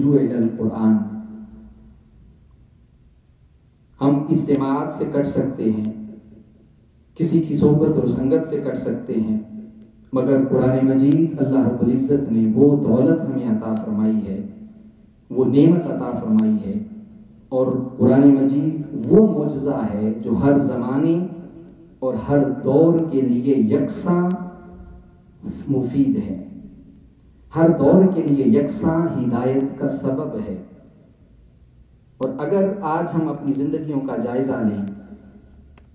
رجوع الال قرآن. ہم اجتماعات سے کٹ سکتے ہیں، کسی کی صحبت اور سنگت سے کٹ سکتے ہیں، مگر قرآن مجید اللہ رب العزت نے وہ دولت ہمیں عطا فرمائی ہے، وہ نعمت عطا فرمائی ہے، اور قرآن مجید وہ معجزہ ہے جو ہر زمانے اور ہر دور کے لیے یکساں مفید ہے، ہر دور کے لیے یکساں ہدایت کا سبب ہے. اور اگر آج ہم اپنی زندگیوں کا جائزہ لیں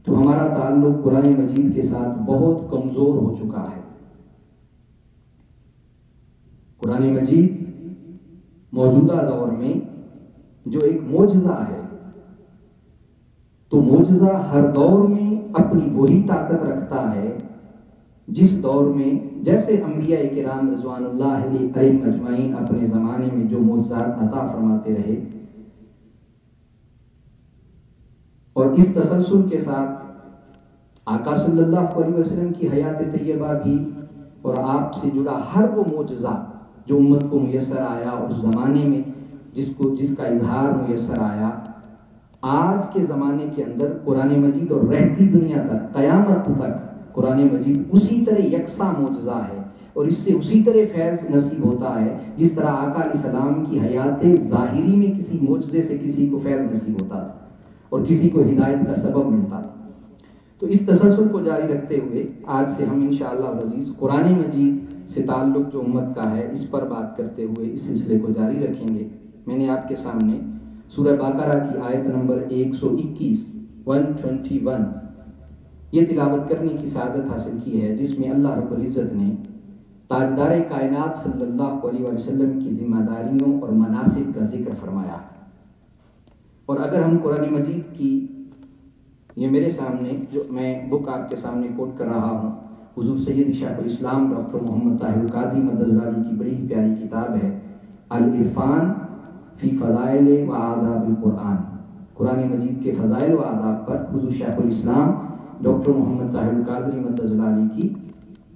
تو ہمارا تعلق قرآن مجید کے ساتھ بہت کمزور ہو چکا ہے. قرآن مجید موجودہ دور میں جو ایک معجزہ ہے، تو معجزہ ہر دور میں اپنی وہی طاقت رکھتا ہے جس دور میں جیسے انبیاء کرام رضوان اللہ علیہم اجمعین اپنے زمانے میں جو معجزات عطا فرماتے رہے، اور اس تسلسل کے ساتھ آقا صلی اللہ علیہ وسلم کی حیات طیبہ بھی اور آپ سے جڑا ہر وہ معجزہ جو امت کو میسر آیا اس زمانے میں، جس کا اظہار میسر آیا، آج کے زمانے کے اندر قرآن مجید اور رہتی دنیا تک قیامت تک قرآن مجید اسی طرح یکساں معجزہ ہے، اور اس سے اسی طرح فیض نصیب ہوتا ہے جس طرح آقا علیہ السلام کی حیات ظاہری میں کسی معجزے سے کسی کو فیض نصیب ہوتا تھا اور کسی کو ہدایت کا سبب ملتا تھا. تو اس تسلسل کو جاری رکھتے ہوئے آج سے ہم انشاءاللہ العزیز قرآن مجید سے تعلق جو امت کا ہے اس پر بات کرتے ہوئے اس سلسلے کو جاری رکھیں گے. میں نے آپ کے سامنے سورہ بقرہ کی آیت نمبر 121 یہ تلاوت کرنے کی سعادت حاصل کی ہے، جس میں اللہ رب العزت نے تاجدار کائنات صلی اللہ علیہ وسلم کی ذمہ داریوں اور مناسب کا ذکر فرمایا. اور اگر ہم قرآن مجید کی یہ میرے سامنے جو میں بک آپ کے سامنے کوٹ کر رہا ہوں، حضور سید شیخ الاسلام ڈاکٹر محمد قادری مدد کی بڑی پیاری کتاب ہے العرفان فی فضائل و آداب القرآن، قرآن مجید کے فضائل و آداب پر حضور شیخ الاسلام ڈاکٹر محمد قادری مدد کی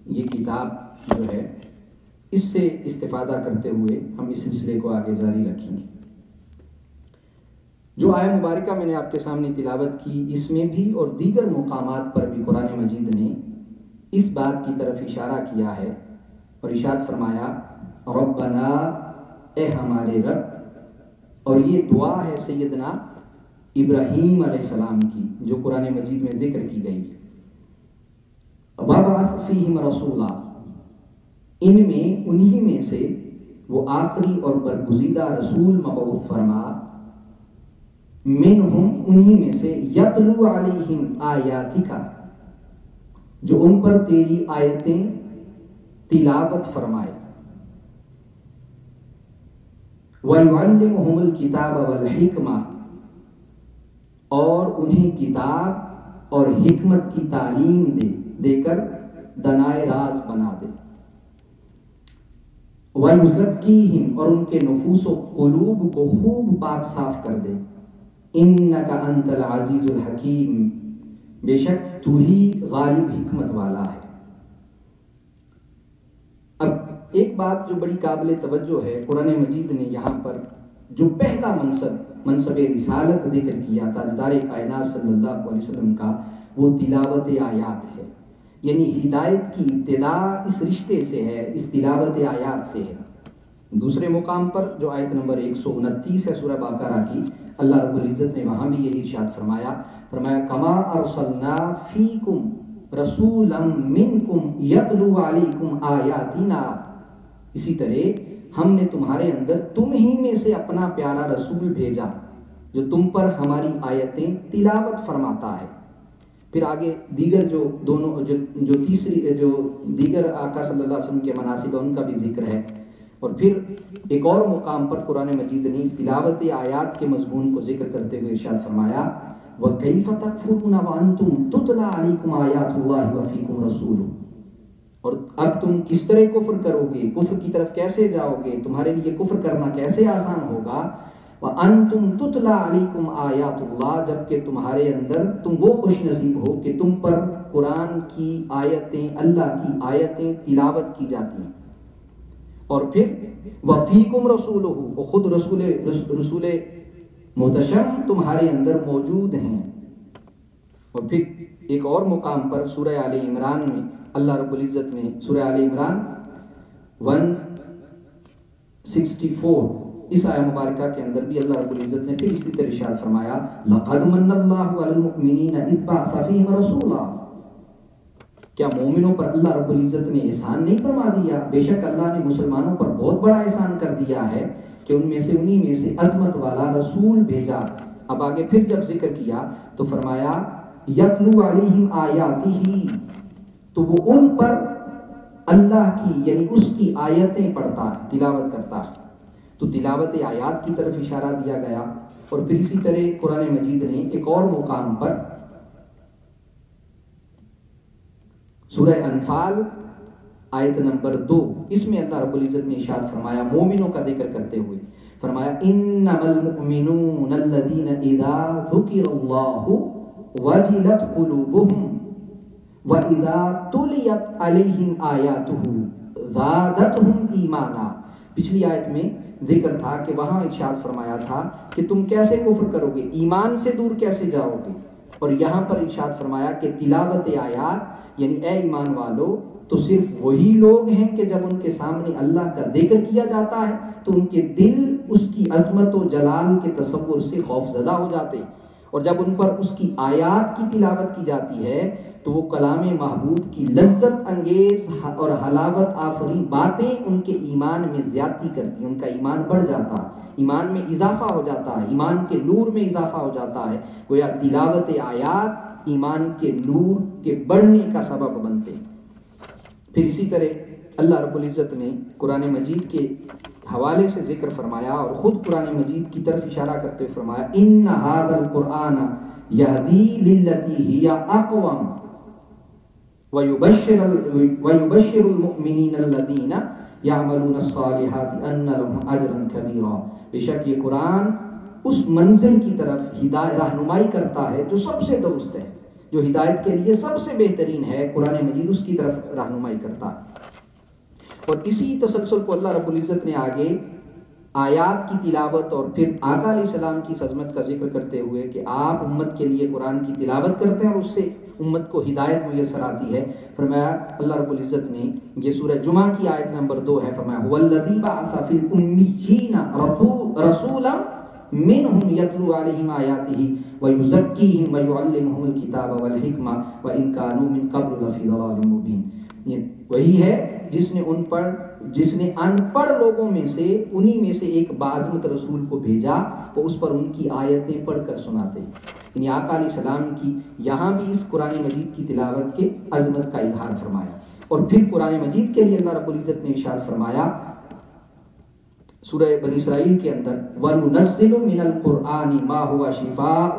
یہ کتاب جو ہے، اس سے استفادہ کرتے ہوئے ہم اس سلسلے کو آگے جاری رکھیں گے. جو آیہ مبارکہ میں نے آپ کے سامنے تلاوت کی، اس میں بھی اور دیگر مقامات پر بھی قرآن مجید نے اس بات کی طرف اشارہ کیا ہے اور ارشاد فرمایا ربنا، اے ہمارے رب. اور یہ دعا ہے سیدنا ابراہیم علیہ السلام کی جو قرآن مجید میں ذکر کی گئی ہے. وَابْعَثْ فِيهِمْ رَسُولًا، ان میں انہی میں سے وہ آخری اور برگزیدہ رسول مبعوث فرما، منہم انہی میں سے یتلو علیہم آیاتک، جو ان پر تیری آیتیں تلاوت فرمائے، وَيُعَلِّمُهُمُ الْكِتَابَ وَالْحِکْمَةَ، اور انہیں کتاب اور حکمت کی تعلیم دے کر دنائے راز بنا دے، وَيُزَكِّيهِمْ، اور ان کے نفوس و قلوب کو خوب پاک صاف کر دے، اِنَّكَ أَنْتَ الْعَزِيزُ الْحَكِيمُ، بے شک تو ہی غالب حکمت والا ہے. اب ایک بات جو بڑی قابل توجہ ہے، قرآن مجید نے یہاں پر جو پہلا منصب رسالت ذکر کیا تاجدار کائنات صلی اللہ علیہ وسلم کا، وہ تلاوت آیات ہے. یعنی ہدایت کی ابتدا اس رشتے سے ہے، اس تلاوت آیات سے ہے. دوسرے مقام پر جو آیت نمبر 129 ہے سورہ بقرہ کی، اللہ رب العزت نے وہاں بھی یہی ارشاد فرمایا کما ارسلنا فیکم رسولا منکم یتلو علیکم آیاتنا، اسی طرح ہم نے تمہارے اندر تم ہی میں سے اپنا پیارا رسول بھیجا جو تم پر ہماری آیتیں تلاوت فرماتا ہے. پھر آگے دیگر جو دیگر آقا صلی اللہ علیہ وسلم کے مناسب ان کا بھی ذکر ہے. اور پھر ایک اور مقام پر قرآن مجید نے اس تلاوت آیات کے مضمون کو ذکر کرتے ہوئے ارشاد فرمایا وَكَيْفَ تَكْفُرُونَ وَأَنْتُمْ تُتْلَى عَلَيْكُمْ آيَاتُ اللَّهِ وَفِيكُمْ رَسُولُهُ، اور اب تم کس طرح کفر کرو گے، کفر کی طرف کیسے جاؤ گے، تمہارے لیے کفر کرنا کیسے آسان ہوگا. وَأَنْتُمْ تُتْلَى عَلَيْكُمْ آيَاتُ اللَّهِ، جبکہ تمہارے اندر تم وہ خوش نصیب ہو کہ تم پر قرآن کی آیتیں، اللہ کی آیتیں تلاوت کی جاتی ہیں. اور پھر وفیکم رسولہ، وہ خود رسول محتشم تمہارے اندر موجود ہیں۔ اور پھر ایک اور مقام پر سورہ آل عمران میں اللہ رب العزت نے سورہ آل عمران 164 اس آیہ مبارکہ کے اندر بھی اللہ رب العزت نے پھر اسی طرح ارشاد فرمایا لقد من اللہ علی المؤمنین اذ بعث فیہم رسولا، کیا مومنوں پر اللہ رب العزت نے احسان نہیں فرما دیا؟ بے شک اللہ نے مسلمانوں پر بہت بڑا احسان کر دیا ہے کہ ان میں سے انہی میں سے عظمت والا رسول بھیجا۔ اب آگے پھر جب ذکر کیا تو فرمایا یتلو علیہم آیاتہ، تو وہ ان پر اللہ کی یعنی اس کی آیتیں پڑھتا ہے، تلاوت کرتا ہے۔ تو تلاوت آیات کی طرف اشارہ دیا گیا۔ اور پھر اسی طرح قرآن مجید نے ایک اور مقام پر سورہ انفال آیت نمبر 2، اس میں اللہ رب العزت نے ارشاد فرمایا مومنوں کا ذکر کرتے ہوئے فرمایا انما المؤمنون الذین اذا ذکر اللہ وجلت قلوبهم وَإِذَا تُلِيَتْ عَلَيْهِمْ آيَاتُهُ زَادَتْهُمْ ایمانا۔ پچھلی آیت میں ذکر تھا کہ وہاں ارشاد فرمایا تھا کہ تم کیسے کفر کرو گے، ایمان سے دور کیسے جاؤ گے، اور یہاں پر ارشاد فرمایا کہ تلاوت آیات یعنی اے ایمان والو تو صرف وہی لوگ ہیں کہ جب ان کے سامنے اللہ کا ذکر کیا جاتا ہے تو ان کے دل اس کی عظمت و جلال کے تصور سے خوف زدہ ہو جاتے ہیں، اور جب ان پر اس کی آیات کی تلاوت کی جاتی ہے تو وہ کلام محبوب کی لذت انگیز اور حلاوت آفری باتیں ان کے ایمان میں زیادتی کرتی ہیں، ان کا ایمان بڑھ جاتا ہے، ایمان میں اضافہ ہو جاتا ہے، ایمان کے نور میں اضافہ ہو جاتا ہے۔ گویا تلاوت آیات ایمان کے نور کے بڑھنے کا سبب بنتے ہیں۔ پھر اسی طرح اللہ رب العزت نے قرآن مجید کے حوالے سے ذکر فرمایا اور خود قرآن مجید کی طرف اشارہ کرتے ہوئے فرمایا ان ھذا القرآن یہدی للتی ہی اقوم وَيُبَشِّرُ الْمُؤْمِنِينَ الَّذِينَ يَعْمَلُونَ الصَّالِحَاتِ أَنَّ لَهُمْ أَجْرًا كَبِيرًا۔ بے شک یہ قرآن اس منزل کی طرف رہنمائی کرتا ہے جو سب سے درست ہے، جو ہدایت کے لیے سب سے بہترین ہے، قرآن مجید اس کی طرف رہنمائی کرتا ہے۔ اور اسی تسلسل کو اللہ رب العزت نے آگے آیات کی تلاوت اور پھر آقا علیہ السلام کی عظمت کا ذکر کرتے ہوئے کہ آپ امت کے لیے قرآن کی تلاوت کرتے ہیں اور اس سے امت کو ہدایت میسر آتی ہے، فرمایا اللہ رب العزت نے یہ سورہ جمعہ کی آیت نمبر 2 ہے، فرمایا هو الذی بعث فی الامیین رسولا منهم یتلو علیہم آیاتہ ویزکیہم ویعلمہم الکتاب والحکمہ وان کانوا من قبل لفی ضلال مبین۔ یہ وہی ہے جس نے ان پڑھ لوگوں میں سے انہی میں سے ایک باعظمت رسول کو بھیجا، وہ اس پر ان کی آیتیں پڑھ کر سناتے ہیں۔ یعنی آقا علیہ السلام کی یہاں بھی اس قرآن مجید کی تلاوت کے عظمت کا اظہار فرمایا۔ اور پھر قرآن مجید کے لیے اللہ رب العزت نے ارشاد فرمایا سورہ بنی اسرائیل کے اندر وَنُنَزِّلُ مِنَ الْقُرْآنِ مَا هُوَ شِفَاءٌ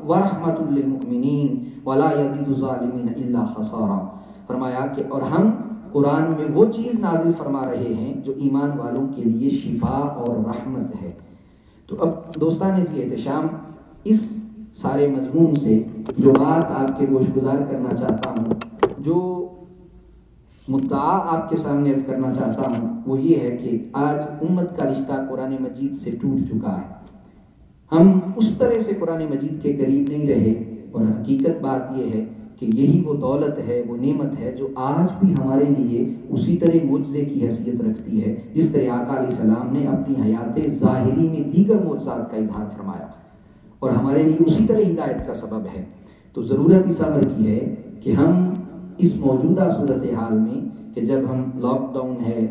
وَرَحْمَةٌ لِّلْمُؤْمِنِينَ وَلَا يَزِيدُ الظَّالِمِينَ إِلَّا خَسَارًا۔ فرمایا کہ اور ہم قرآن میں وہ چیز نازل فرما رہے ہیں جو ایمان والوں کے لیے شفا اور رحمت ہے۔ تو اب دوستان احتشام اس سارے مضمون سے جو بات آپ کے گوش گزار کرنا چاہتا ہوں، جو مدعا آپ کے سامنے عرض کرنا چاہتا ہوں وہ یہ ہے کہ آج امت کا رشتہ قرآن مجید سے ٹوٹ چکا ہے۔ ہم اس طرح سے قرآن مجید کے قریب نہیں رہے، اور حقیقت بات یہ ہے کہ یہی وہ دولت ہے، وہ نعمت ہے جو آج بھی ہمارے لیے اسی طرح معجزے کی حیثیت رکھتی ہے جس طرح آقا علیہ السلام نے اپنی حیات ظاہری میں دیگر معجزات کا اظہار فرمایا، اور ہمارے لیے اسی طرح ہدایت کا سبب ہے۔ تو ضرورت اس امر کی ہے کہ ہم اس موجودہ صورتحال میں کہ جب ہم لاک ڈاؤن ہے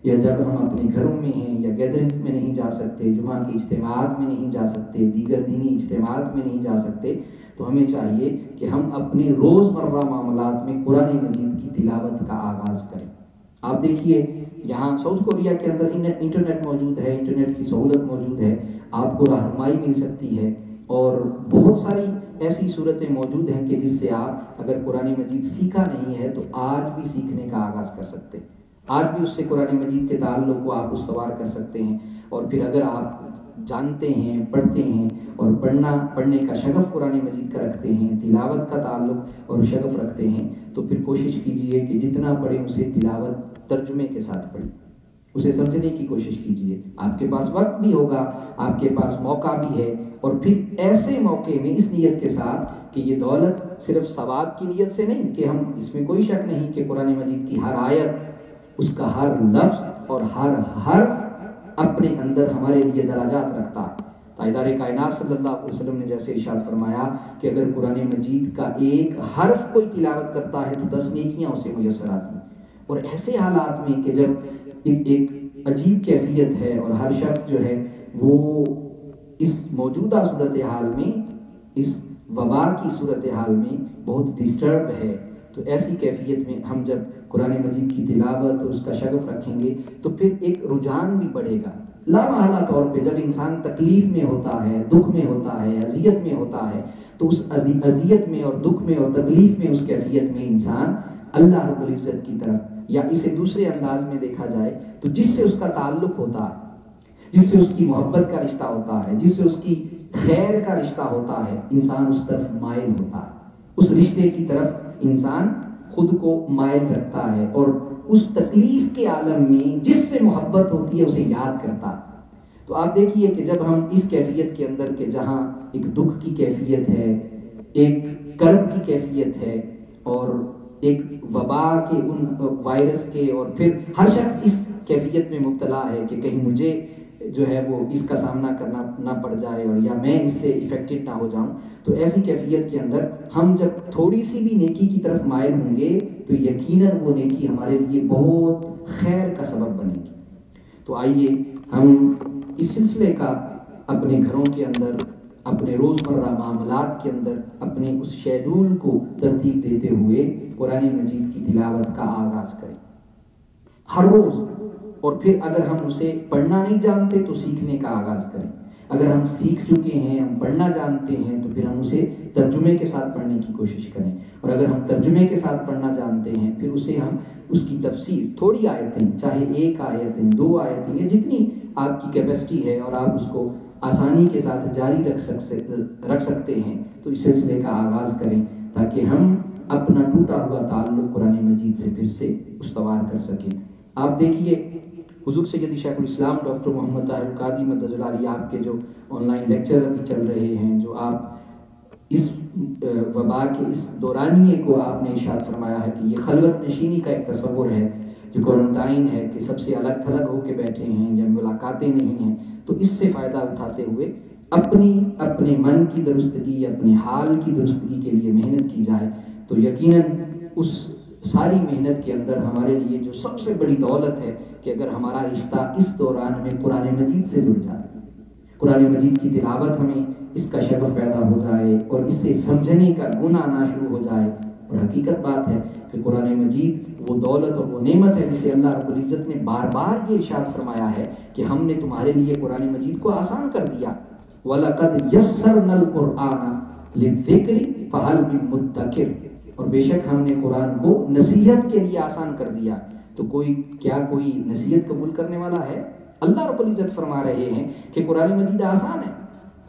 یا جب ہم اپنے گھروں میں ہیں یا گیدرنگز میں نہیں جا سکتے، جمعہ کے اجتماعات میں نہیں جا سکتے، دیگر دینی اجتماعات میں نہیں جا سکتے، تو ہمیں چاہیے کہ ہم اپنے روزمرہ معاملات میں قرآن مجید کی تلاوت کا آغاز کریں۔ آپ دیکھیے یہاں ساؤتھ کوریا کے اندر انٹرنیٹ موجود ہے، انٹرنیٹ کی سہولت موجود ہے، آپ کو رہنمائی مل سکتی ہے، اور بہت ساری ایسی صورتیں موجود ہیں کہ جس سے آپ اگر قرآن مجید سیکھا نہیں ہے تو آج بھی سیکھنے کا آغاز کر سکتے ہیں، آج بھی اس سے قرآن مجید کے تعلق کو آپ استوار کر سکتے ہیں۔ اور پھر اگر آپ جانتے ہیں، پڑھتے ہیں اور پڑھنے کا شغف قرآن مجید کا رکھتے ہیں، تلاوت کا تعلق اور شغف رکھتے ہیں، تو پھر کوشش کیجئے کہ جتنا پڑھیں اسے تلاوت ترجمے کے ساتھ پڑھیں، اسے سمجھنے کی کوشش کیجیے. آپ کے پاس وقت بھی ہوگا, آپ کے پاس موقع بھی ہے, اور پھر ایسے موقع میں اس نیت کے ساتھ کہ یہ دولت صرف ثواب کی نیت سے نہیں, کہ ہم اس میں کوئی شک نہیں کہ قرآن مجید کی ہر آیت, اس کا ہر لفظ اور ہر حرف اپنے اندر ہمارے لیے درجات رکھتا ہے. تاجدار کائنات صلی اللہ علیہ وسلم نے جیسے ارشاد فرمایا کہ اگر قرآن مجید کا ایک حرف کوئی تلاوت کرتا ہے تو 10 نیکیاں اسے میسر آتی ہیں. اور ایسے حالات میں کہ جب ایک عجیب کیفیت ہے اور ہر شخص جو ہے وہ اس موجودہ صورتحال میں, اس وبا کی صورتحال میں بہت ڈسٹرب ہے, تو ایسی کیفیت میں ہم جب قرآن مجید کی تلاوت اور اس کا شغف رکھیں گے تو پھر ایک رجحان بھی بڑھے گا. لامحالہ طور پہ جب انسان تکلیف میں ہوتا ہے, دکھ میں ہوتا ہے, اذیت میں ہوتا ہے, تو اس اذیت میں اور دکھ میں اور تکلیف میں, اس کیفیت میں انسان اللہ رب العزت کی طرف, یا اسے دوسرے انداز میں دیکھا جائے تو جس سے اس کا تعلق ہوتا ہے, جس سے اس کی محبت کا رشتہ ہوتا ہے, جس سے اس کی خیر کا رشتہ ہوتا ہے, انسان اس طرف مائل ہوتا ہے. اس رشتے کی طرف انسان خود کو مائل رکھتا ہے, اور اس تکلیف کے عالم میں جس سے محبت ہوتی ہے اسے یاد کرتا ہے. تو آپ دیکھیے کہ جب ہم اس کیفیت کے اندر, کہ جہاں ایک دکھ کی کیفیت ہے, ایک کرب کی کیفیت ہے, اور ایک وبا کے, ان وائرس کے, اور پھر ہر شخص اس کیفیت میں مبتلا ہے کہ کہیں مجھے جو ہے وہ اس کا سامنا کرنا نہ پڑ جائے, اور یا میں اس سے افیکٹڈ نہ ہو جاؤں. تو ایسی کیفیت کے اندر ہم جب تھوڑی سی بھی نیکی کی طرف مائل ہوں گے تو یقیناً وہ نیکی ہمارے لیے بہت خیر کا سبب بنے گی. تو آئیے ہم اس سلسلے کا اپنے گھروں کے اندر, اپنے روزمرہ معاملات کے اندر, اپنے اس شیڈول کو ترتیب دیتے ہوئے قرآن مجید کی تلاوت کا آغاز کریں ہر روز. اور پھر اگر ہم اسے پڑھنا نہیں جانتے تو سیکھنے کا آغاز کریں. اگر ہم سیکھ چکے ہیں, ہم پڑھنا جانتے ہیں, تو پھر ہم اسے ترجمے کے ساتھ پڑھنے کی کوشش کریں. اور اگر ہم ترجمے کے ساتھ پڑھنا جانتے ہیں, پھر اسے ہم اس کی تفسیر, تھوڑی آیتیں, چاہے 1 آیتیں 2 آیتیں, یا جتنی آپ کی کیپیسٹی ہے اور آپ اس کو آسانی کے ساتھ جاری رکھ سکتے ہیں, تو اس سلسلے کا آغاز کریں تاکہ ہم اپنا ٹوٹا ہوا تعلق قرآن مجید سے پھر سے استوار کر سکیں. آپ دیکھیے حضور سیدی شیخ الاسلام ڈاکٹر محمد رضا قادری مدد اللہ علیہ, آپ کے جو آن لائن لیکچر ابھی چل رہے ہیں, جو آپ اس وبا کے اس دورانیے کو آپ نے ارشاد فرمایا ہے کہ یہ خلوت نشینی کا ایک تصور ہے, جو کوارنٹائن ہے, کہ سب سے الگ تھلگ ہو کے بیٹھے ہیں یا ملاقاتیں نہیں ہیں, تو اس سے فائدہ اٹھاتے ہوئے اپنے من کی درستگی, اپنے حال کی درستگی کے لیے محنت کی جائے. تو یقیناً اس ساری محنت کے اندر ہمارے لیے جو سب سے بڑی دولت ہے کہ اگر ہمارا رشتہ اس دوران میں قرآن مجید سے جڑ جائے, قرآن مجید کی تلاوت ہمیں اس کا شغف پیدا ہو جائے اور اس سے سمجھنے کا گن آنا شروع ہو جائے. اور حقیقت بات ہے کہ قرآن مجید وہ دولت اور وہ نعمت ہے جسے اللہ رب العزت نے بار بار یہ ارشاد فرمایا ہے کہ ہم نے تمہارے لیے قرآن مجید کو آسان کر دیا. وَلَقَدْ يَسَّرْنَا الْقُرْآنَ لِلذِّكْرِ فَهَلْ مِن مُدَّكِرٍ, اور بے شک ہم نے قرآن کو نصیحت کے لیے آسان کر دیا. تو کوئی نصیحت قبول کرنے والا ہے؟ اللہ رب العزت فرما رہے ہیں کہ قرآن مجید آسان ہے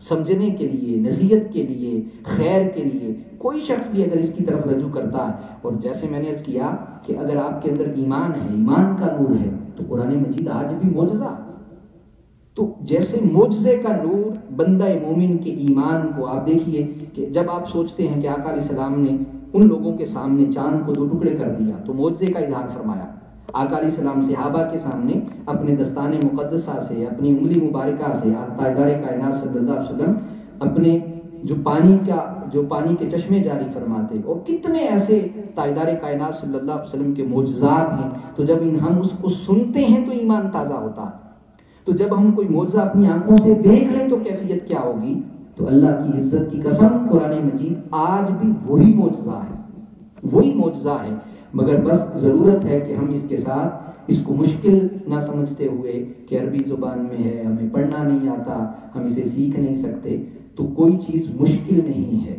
سمجھنے کے لیے, نصیحت کے لیے, خیر کے لیے. کوئی شخص بھی اگر اس کی طرف رجوع کرتا ہے, اور جیسے میں نے عرض کیا کہ اگر آپ کے اندر ایمان ہے, ایمان کا نور ہے, تو قرآن مجید آج بھی معجزہ. تو جیسے معجزے کا نور بندہ مومن کے ایمان کو, آپ دیکھیے کہ جب آپ سوچتے ہیں کہ آقا علیہ السلام نے ان لوگوں کے سامنے چاند کو 2 ٹکڑے کر دیا تو معجزے کا اظہار فرمایا. آقا علیہ السلام صحابہ کے سامنے اپنے دستان مقدسہ سے, اپنی انگلی مبارکہ سے, تاجدار کائنات صلی اللہ علیہ وسلم اپنے جو پانی کے چشمے جاری فرماتے, اور کتنے ایسے تاجدار کائنات صلی اللہ علیہ وسلم کے معجزات ہیں. تو جب ہم اس کو سنتے ہیں تو ایمان تازہ ہوتا ہے. تو جب ہم کوئی معجزہ اپنی آنکھوں سے دیکھ لیں تو کیفیت کیا ہوگی؟ تو اللہ کی عزت کی قسم قرآن مجید آج بھی وہی معجزہ ہے. مگر بس ضرورت ہے کہ ہم اس کے ساتھ اس کو مشکل نہ سمجھتے ہوئے کہ عربی زبان میں ہے, ہمیں پڑھنا نہیں آتا, ہم اسے سیکھ نہیں سکتے. تو کوئی چیز مشکل نہیں ہے.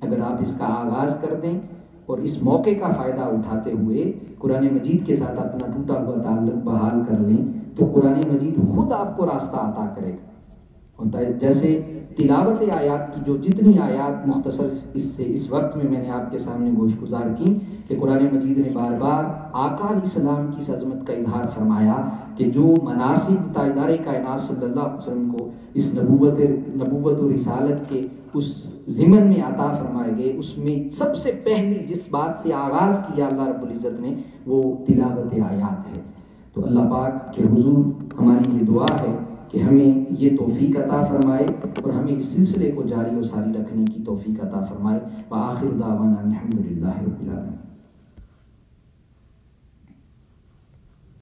اگر آپ اس کا آغاز کر دیں اور اس موقع کا فائدہ اٹھاتے ہوئے قرآن مجید کے ساتھ اپنا ٹوٹا ہوا تعلق بحال کر لیں, تو قرآن مجید خود آپ کو راستہ عطا کرے گا. اور جیسے تلاوت آیات کی جو جتنی آیات مختصر اس وقت میں نے آپ کے سامنے گوش گزار کی کہ قرآن مجید نے بار بار آقا علیہ السلام کی اس عظمت کا اظہار فرمایا کہ جو مناسب تاجدار کائنات صلی اللہ علیہ وسلم کو اس نبوت و رسالت کے اس ضمن میں عطا فرمائے گئے، اس میں سب سے پہلی جس بات سے آغاز کیا اللہ رب العزت نے وہ تلاوت آیات ہے۔ تو اللہ پاک کے حضور ہماری یہ دعا ہے کہ ہمیں یہ توفیق عطا فرمائے اور ہمیں اس سلسلے کو جاری و ساری رکھنے کی توفیق عطا فرمائے۔ وآخر دعوانا الحمدللہ رب العالمین۔